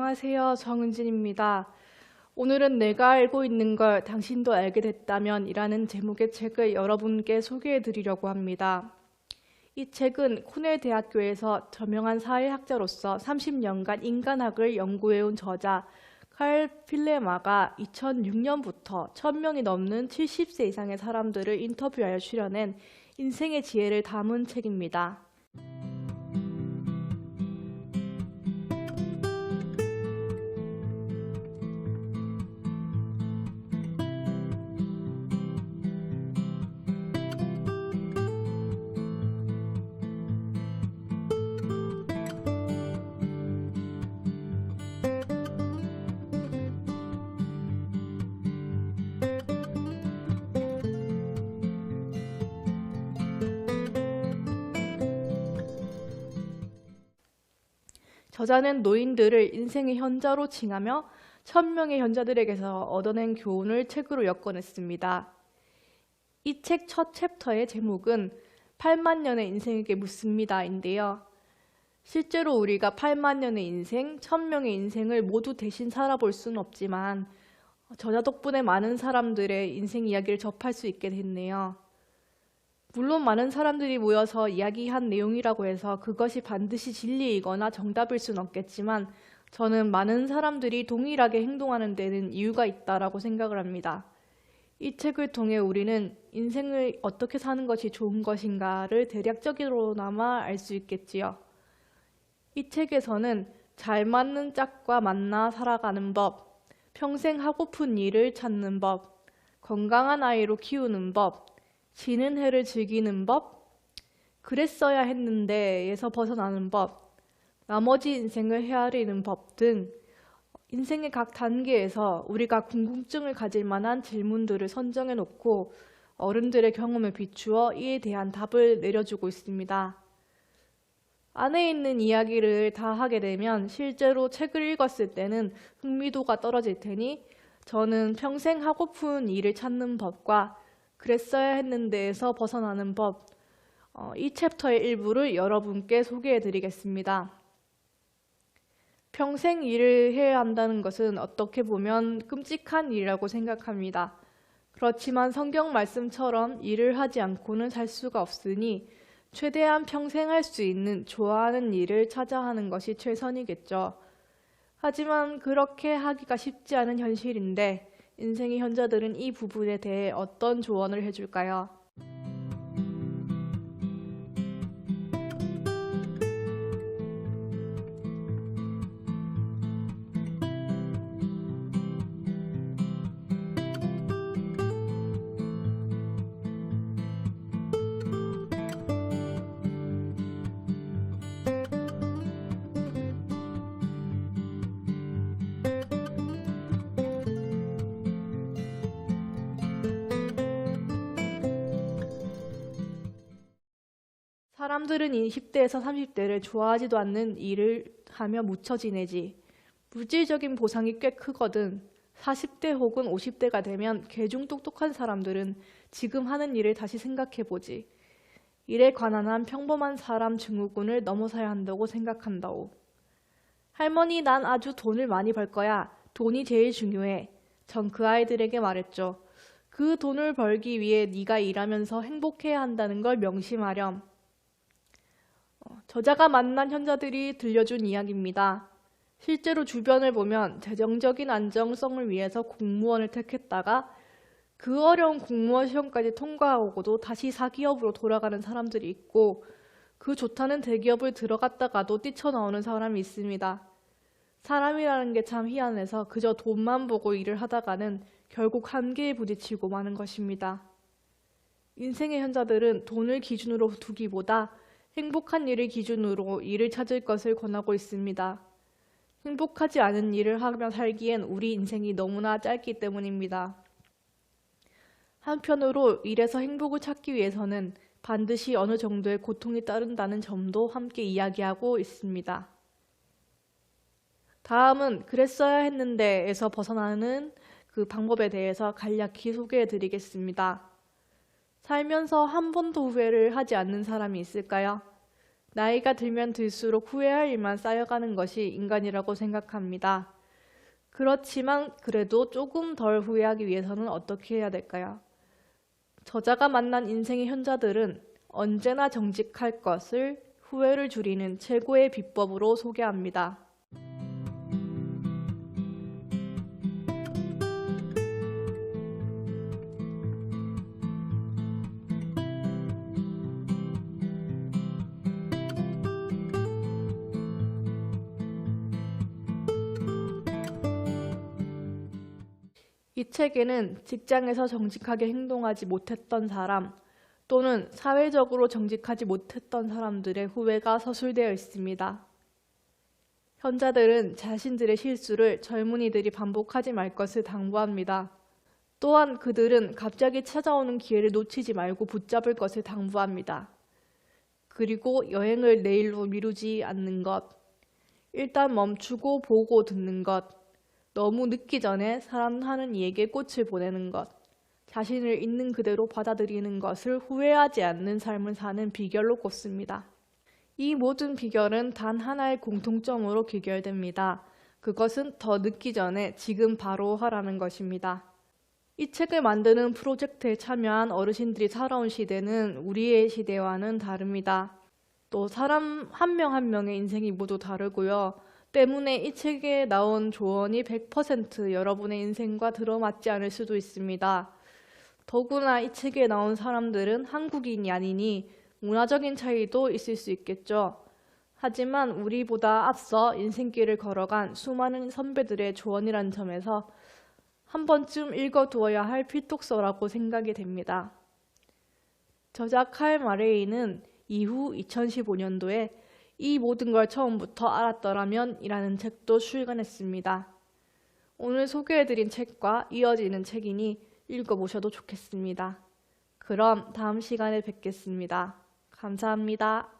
안녕하세요. 정은진입니다. 오늘은 내가 알고 있는 걸 당신도 알게 됐다면 이라는 제목의 책을 여러분께 소개해 드리려고 합니다. 이 책은 코넬 대학교에서 저명한 사회학자로서 30년간 인간학을 연구해온 저자 칼 필레마가 2006년부터 1000명이 넘는 70세 이상의 사람들을 인터뷰하여 출연한 인생의 지혜를 담은 책입니다. 저자는 노인들을 인생의 현자로 칭하며 1000명의 현자들에게서 얻어낸 교훈을 책으로 엮어냈습니다. 이 책 첫 챕터의 제목은 8만 년의 인생에게 묻습니다인데요. 실제로 우리가 8만 년의 인생, 1000명의 인생을 모두 대신 살아볼 수는 없지만 저자 덕분에 많은 사람들의 인생 이야기를 접할 수 있게 됐네요. 물론 많은 사람들이 모여서 이야기한 내용이라고 해서 그것이 반드시 진리이거나 정답일 수는 없겠지만 저는 많은 사람들이 동일하게 행동하는 데는 이유가 있다라고 생각을 합니다. 이 책을 통해 우리는 인생을 어떻게 사는 것이 좋은 것인가를 대략적으로나마 알 수 있겠지요. 이 책에서는 잘 맞는 짝과 만나 살아가는 법, 평생 하고픈 일을 찾는 법, 건강한 아이로 키우는 법, 지는 해를 즐기는 법, 그랬어야 했는데에서 벗어나는 법, 나머지 인생을 헤아리는 법 등 인생의 각 단계에서 우리가 궁금증을 가질 만한 질문들을 선정해 놓고 어른들의 경험을 비추어 이에 대한 답을 내려주고 있습니다. 안에 있는 이야기를 다 하게 되면 실제로 책을 읽었을 때는 흥미도가 떨어질 테니 저는 평생 하고픈 일을 찾는 법과 그랬어야 했는데에서 벗어나는 법, 이 챕터의 일부를 여러분께 소개해 드리겠습니다. 평생 일을 해야 한다는 것은 어떻게 보면 끔찍한 일이라고 생각합니다. 그렇지만 성경 말씀처럼 일을 하지 않고는 살 수가 없으니 최대한 평생 할 수 있는 좋아하는 일을 찾아 하는 것이 최선이겠죠. 하지만 그렇게 하기가 쉽지 않은 현실인데 인생의 현자들은 이 부분에 대해 어떤 조언을 해줄까요? 사람들은 20대에서 30대를 좋아하지도 않는 일을 하며 묻혀 지내지. 물질적인 보상이 꽤 크거든. 40대 혹은 50대가 되면 개중 똑똑한 사람들은 지금 하는 일을 다시 생각해보지. 일에 관한 한 평범한 사람 증후군을 넘어서야 한다고 생각한다오. 할머니, 난 아주 돈을 많이 벌 거야. 돈이 제일 중요해. 전 그 아이들에게 말했죠. 그 돈을 벌기 위해 네가 일하면서 행복해야 한다는 걸 명심하렴. 저자가 만난 현자들이 들려준 이야기입니다. 실제로 주변을 보면 재정적인 안정성을 위해서 공무원을 택했다가 그 어려운 공무원 시험까지 통과하고도 다시 사기업으로 돌아가는 사람들이 있고 그 좋다는 대기업을 들어갔다가도 뛰쳐나오는 사람이 있습니다. 사람이라는 게 참 희한해서 그저 돈만 보고 일을 하다가는 결국 한계에 부딪히고 마는 것입니다. 인생의 현자들은 돈을 기준으로 두기보다 행복한 일을 기준으로 일을 찾을 것을 권하고 있습니다. 행복하지 않은 일을 하며 살기엔 우리 인생이 너무나 짧기 때문입니다. 한편으로 일에서 행복을 찾기 위해서는 반드시 어느 정도의 고통이 따른다는 점도 함께 이야기하고 있습니다. 다음은 그랬어야 했는데에서 벗어나는 그 방법에 대해서 간략히 소개해 드리겠습니다. 살면서 한 번도 후회를 하지 않는 사람이 있을까요? 나이가 들면 들수록 후회할 일만 쌓여가는 것이 인간이라고 생각합니다. 그렇지만 그래도 조금 덜 후회하기 위해서는 어떻게 해야 될까요? 저자가 만난 인생의 현자들은 언제나 정직할 것을 후회를 줄이는 최고의 비법으로 소개합니다. 이 책에는 직장에서 정직하게 행동하지 못했던 사람 또는 사회적으로 정직하지 못했던 사람들의 후회가 서술되어 있습니다. 현자들은 자신들의 실수를 젊은이들이 반복하지 말 것을 당부합니다. 또한 그들은 갑자기 찾아오는 기회를 놓치지 말고 붙잡을 것을 당부합니다. 그리고 여행을 내일로 미루지 않는 것, 일단 멈추고 보고 듣는 것, 너무 늦기 전에 사람 하는 이에게 꽃을 보내는 것, 자신을 있는 그대로 받아들이는 것을 후회하지 않는 삶을 사는 비결로 꼽습니다. 이 모든 비결은 단 하나의 공통점으로 귀결됩니다. 그것은 더 늦기 전에 지금 바로 하라는 것입니다. 이 책을 만드는 프로젝트에 참여한 어르신들이 살아온 시대는 우리의 시대와는 다릅니다. 또 사람 한 명 한 명의 인생이 모두 다르고요. 때문에 이 책에 나온 조언이 100% 여러분의 인생과 들어맞지 않을 수도 있습니다. 더구나 이 책에 나온 사람들은 한국인이 아니니 문화적인 차이도 있을 수 있겠죠. 하지만 우리보다 앞서 인생길을 걸어간 수많은 선배들의 조언이란 점에서 한 번쯤 읽어두어야 할 필독서라고 생각이 됩니다. 저자 칼 마레이는 이후 2015년도에 이 모든 걸 처음부터 알았더라면 이라는 책도 출간했습니다. 오늘 소개해드린 책과 이어지는 책이니 읽어보셔도 좋겠습니다. 그럼 다음 시간에 뵙겠습니다. 감사합니다.